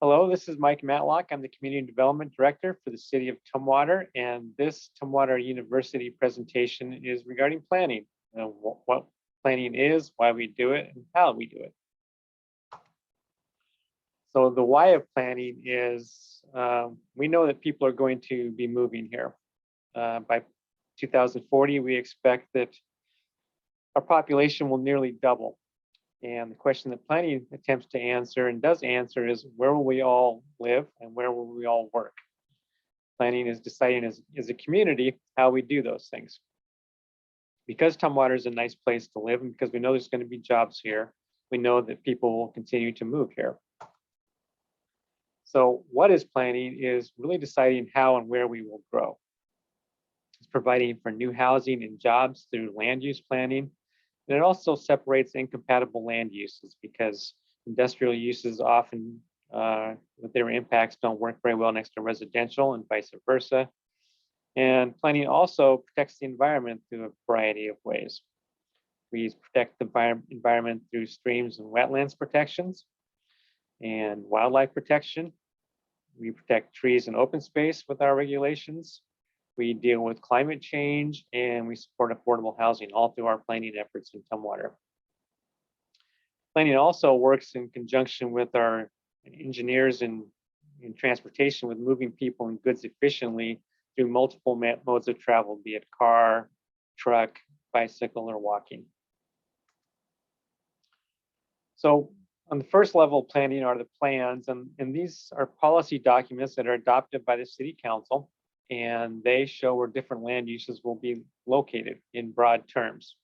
Hello, this is Mike Matlock. I'm the Community Development Director for the City of Tumwater, and this Tumwater University presentation is regarding planning, what planning is, why we do it, and how we do it. So the why of planning is we know that people are going to be moving here. By 2040, we expect that our population will nearly double. And the question that planning attempts to answer and does answer is where will we all live and where will we all work? Planning is deciding as a community how we do those things. Because Tumwater is a nice place to live and because we know there's going to be jobs here, we know that people will continue to move here. So what is planning is really deciding how and where we will grow. It's providing for new housing and jobs through land use planning. And it also separates incompatible land uses because industrial uses often, with their impacts, don't work very well next to residential and vice versa. And planning also protects the environment through a variety of ways. We protect the environment through streams and wetlands protections and wildlife protection. We protect trees and open space with our regulations. We deal with climate change and we support affordable housing all through our planning efforts in Tumwater. Planning also works in conjunction with our engineers in transportation with moving people and goods efficiently through multiple modes of travel, be it car, truck, bicycle, or walking. So on the first level of planning are the plans, and these are policy documents that are adopted by the City Council. And they show where different land uses will be located in broad terms.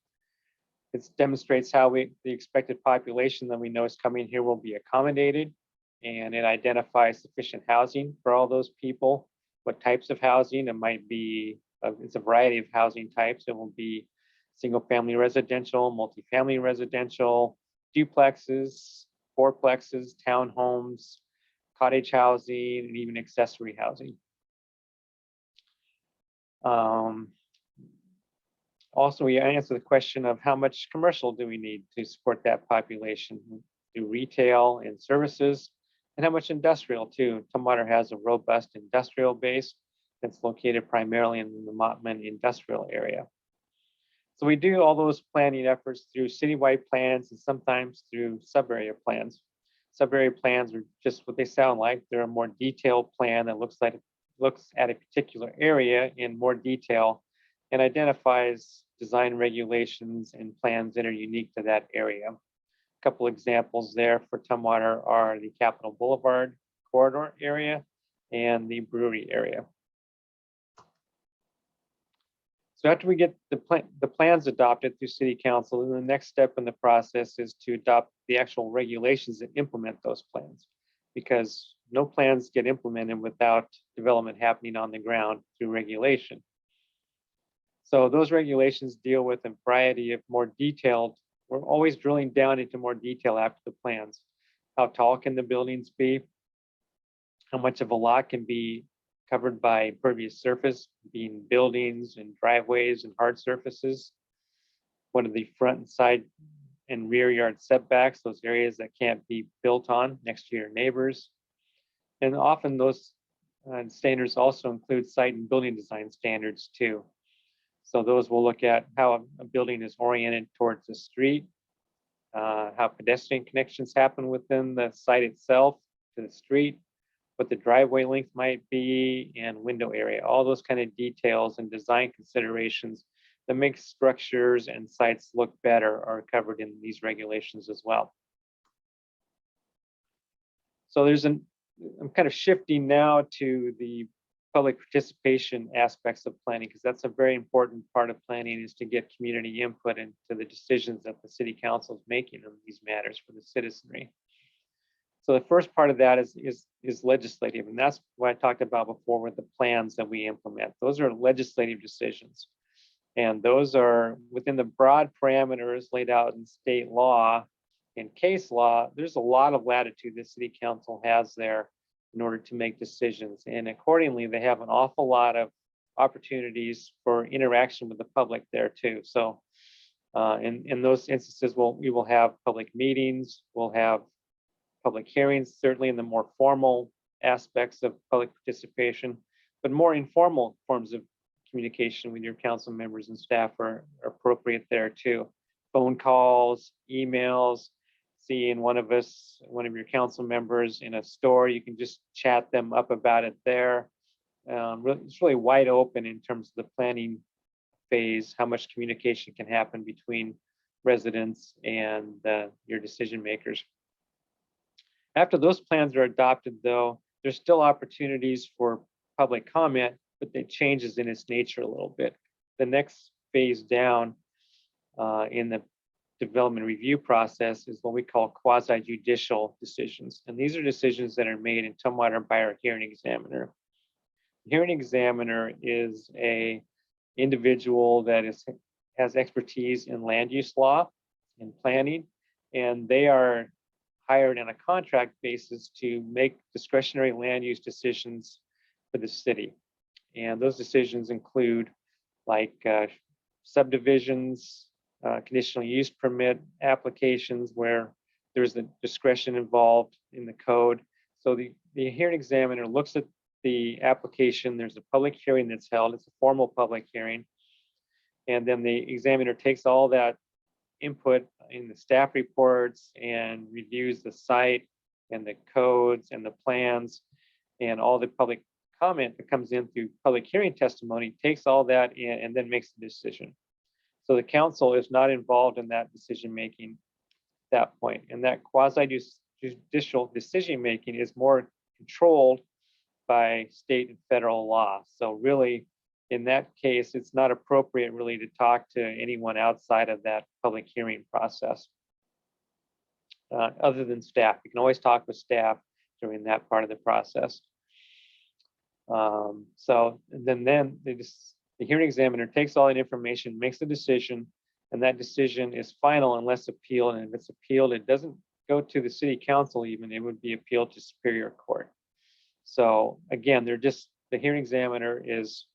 It demonstrates how the expected population that we know is coming here will be accommodated, and it identifies sufficient housing for all those people, what types of housing. It might be, it's a variety of housing types. It will be single family residential, multifamily residential, duplexes, fourplexes, townhomes, cottage housing, and even accessory housing. Also, we answer the question of how much commercial do we need to support that population through retail and services, and how much industrial too. Tumwater has a robust industrial base that's located primarily in the Mottman industrial area. So we do all those planning efforts through citywide plans and sometimes through sub-area plans. Sub-area plans are just what they sound like. They're a more detailed plan that looks at a particular area in more detail and identifies design regulations and plans that are unique to that area. A couple examples there for Tumwater are the Capitol Boulevard corridor area and the brewery area. So after we get the plans adopted through City Council, then the next step in the process is to adopt the actual regulations that implement those plans, because no plans get implemented without development happening on the ground through regulation. So those regulations deal with a variety of more detailed, we're always drilling down into more detail after the plans. How tall can the buildings be? How much of a lot can be covered by impervious surface, being buildings and driveways and hard surfaces? What are the front and side and rear yard setbacks, those areas that can't be built on next to your neighbors? And often those standards also include site and building design standards too. So those will look at how a building is oriented towards the street, how pedestrian connections happen within the site itself to the street, what the driveway length might be, and window area. All those kind of details and design considerations that make structures and sites look better are covered in these regulations as well. So I'm kind of shifting now to the public participation aspects of planning, because that's a very important part of planning, is to get community input into the decisions that the City Council is making on these matters for the citizenry. So the first part of that is legislative, and that's what I talked about before with the plans that we implement. Those are legislative decisions, and those are within the broad parameters laid out in state law and case law. There's a lot of latitude the City Council has there in order to make decisions, and accordingly they have an awful lot of opportunities for interaction with the public there too. So in those instances, we will have public meetings, we'll have public hearings, certainly in the more formal aspects of public participation, but more informal forms of communication with your council members and staff are appropriate there too. Phone calls, emails, seeing one of your council members in a store, you can just chat them up about it there. It's really wide open in terms of the planning phase, how much communication can happen between residents and your decision makers. After those plans are adopted, though, there's still opportunities for public comment, but it changes in its nature a little bit. The next phase down in the development review process is what we call quasi-judicial decisions. And these are decisions that are made in Tumwater by our hearing examiner. The hearing examiner is a individual that has expertise in land use law and planning, and they are hired on a contract basis to make discretionary land use decisions for the city. And those decisions include like subdivisions, conditional use permit applications where there's the discretion involved in the code. So the hearing examiner looks at the application, there's a public hearing that's held, it's a formal public hearing. And then the examiner takes all that input in the staff reports and reviews the site and the codes and the plans and all the public comment that comes in through public hearing testimony, takes all that in and then makes the decision. So the council is not involved in that decision making at that point. And that quasi-judicial decision making is more controlled by state and federal law. So really, in that case, it's not appropriate really to talk to anyone outside of that public hearing process, other than staff. You can always talk with staff during that part of the process. So then the hearing examiner takes all that information, makes a decision, and that decision is final unless appealed. And if it's appealed, it doesn't go to the city council even, it would be appealed to Superior Court. So again, the hearing examiner is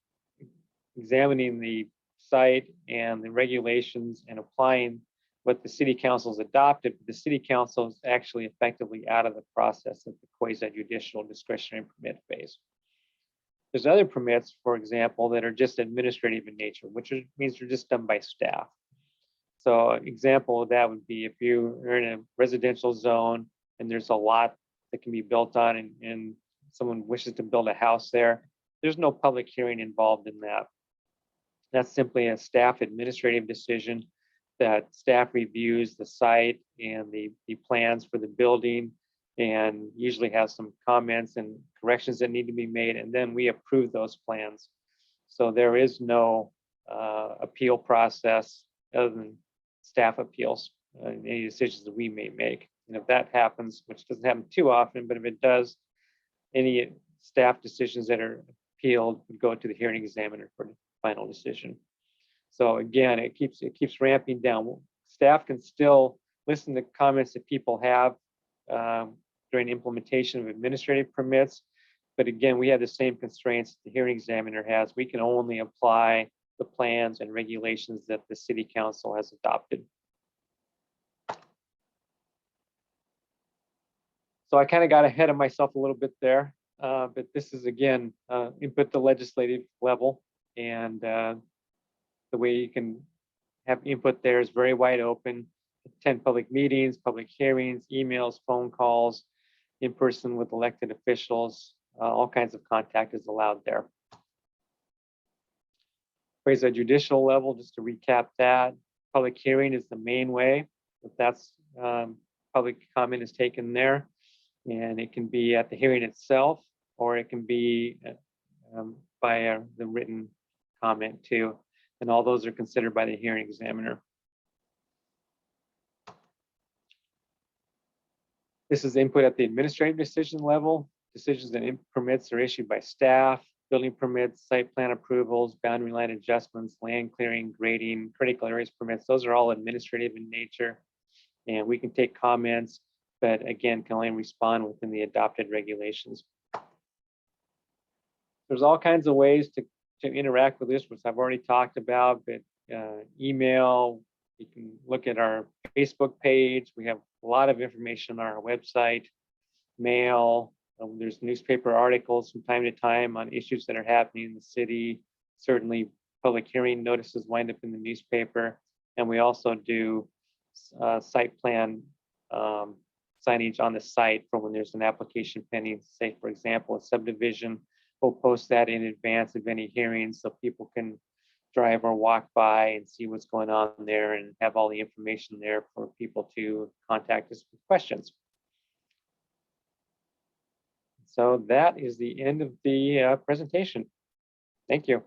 examining the site and the regulations and applying what the city council's adopted, but the city council is actually effectively out of the process of the quasi-judicial discretionary permit phase. There's other permits, for example, that are just administrative in nature, which means they're just done by staff. So an example of that would be if you're in a residential zone and there's a lot that can be built on and someone wishes to build a house there, there's no public hearing involved in that. That's simply a staff administrative decision that staff reviews the site and the plans for the building and usually has some comments and corrections that need to be made, and then we approve those plans. So there is no appeal process other than staff appeals, any decisions that we may make. And if that happens, which doesn't happen too often, but if it does, any staff decisions that are appealed would go to the hearing examiner for the final decision. So again, it keeps ramping down. Staff can still listen to comments that people have during implementation of administrative permits, but again, we have the same constraints the hearing examiner has. We can only apply the plans and regulations that the city council has adopted. So I kind of got ahead of myself a little bit there, but this is again input at the legislative level, and the way you can have input there is very wide open. Attend public meetings, public hearings, emails, phone calls, in person with elected officials, all kinds of contact is allowed there. Quasi-judicial level, just to recap that, public hearing is the main way. If that's public comment is taken there, and it can be at the hearing itself, or it can be by the written comment too. And all those are considered by the hearing examiner. This is input at the administrative decision level. Decisions and permits are issued by staff. Building permits, site plan approvals, boundary line adjustments, land clearing, grading, critical areas permits, those are all administrative in nature. And we can take comments, but again, can only respond within the adopted regulations. There's all kinds of ways to interact with this, which I've already talked about, but email, you can look at our Facebook page. We have a lot of information on our website mail. There's newspaper articles from time to time on issues that are happening in the city. Certainly, public hearing notices wind up in the newspaper. And we also do site plan signage on the site for when there's an application pending. Say, for example, a subdivision. We'll post that in advance of any hearings so people can drive or walk by and see what's going on there and have all the information there for people to contact us with questions. So that is the end of the presentation. Thank you.